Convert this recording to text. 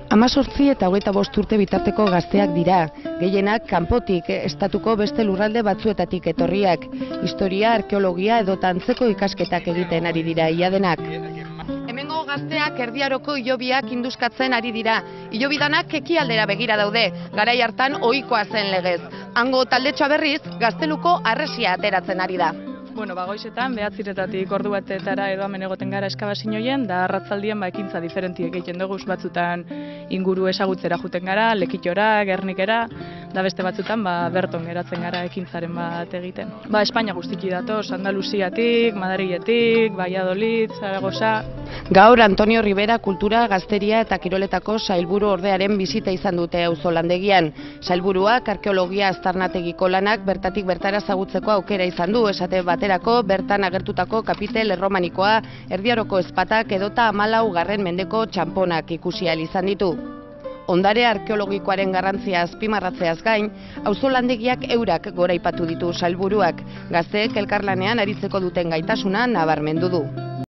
18 eta 25 urte bitarteko gazteak dira, gehienak kanpotik, estatuko beste lurralde batzuetatik etorriak, historia, arkeologia edo antzeko ikasketak egiten ari dira ia denak. Hemengo gazteak Erdiaroko hilobiak induzkatzen ari dira. Hilobidanak ekialdera begira daude, garai hartan ohikoa zen legez. Hango taldetxoa berriz, Gazteluko harresia ateratzen ari da. Goizetan, 9:00 ordu batetara edo hemen egoten gara eskabazinoien, da arratzaldian ekintza diferentiek egiten dugu, batzutan inguru ezagutzera juten gara, Lekitora, Gernikera, da beste batzutan berton geratzen gara ekintzaren bat egiten. Espainia guztiki datoz, Andaluziatik, Madriletik, Valladolid, Zaragoza. Gaur Antonio Rivera kultura, gazteria eta kiroletako sailburu ordearen bizita izan dute auzolandegian. Sailburuak arkeologia aztarnategiko lanak bertatik bertara ezagutzeko aukera izan du, esate baterako bertan agertutako kapitel erromanikoa, Erdiaroko ezpatak edota 14. mendeko txanponak ikusi ahal izan ditu. Ondare arkeologikoaren garrantzia azpimarratzeaz gain, auzolandegiak eurak goraipatu ditu sailburuak, gazteek elkarlanean aritzeko duten gaitasuna nabarmendu du.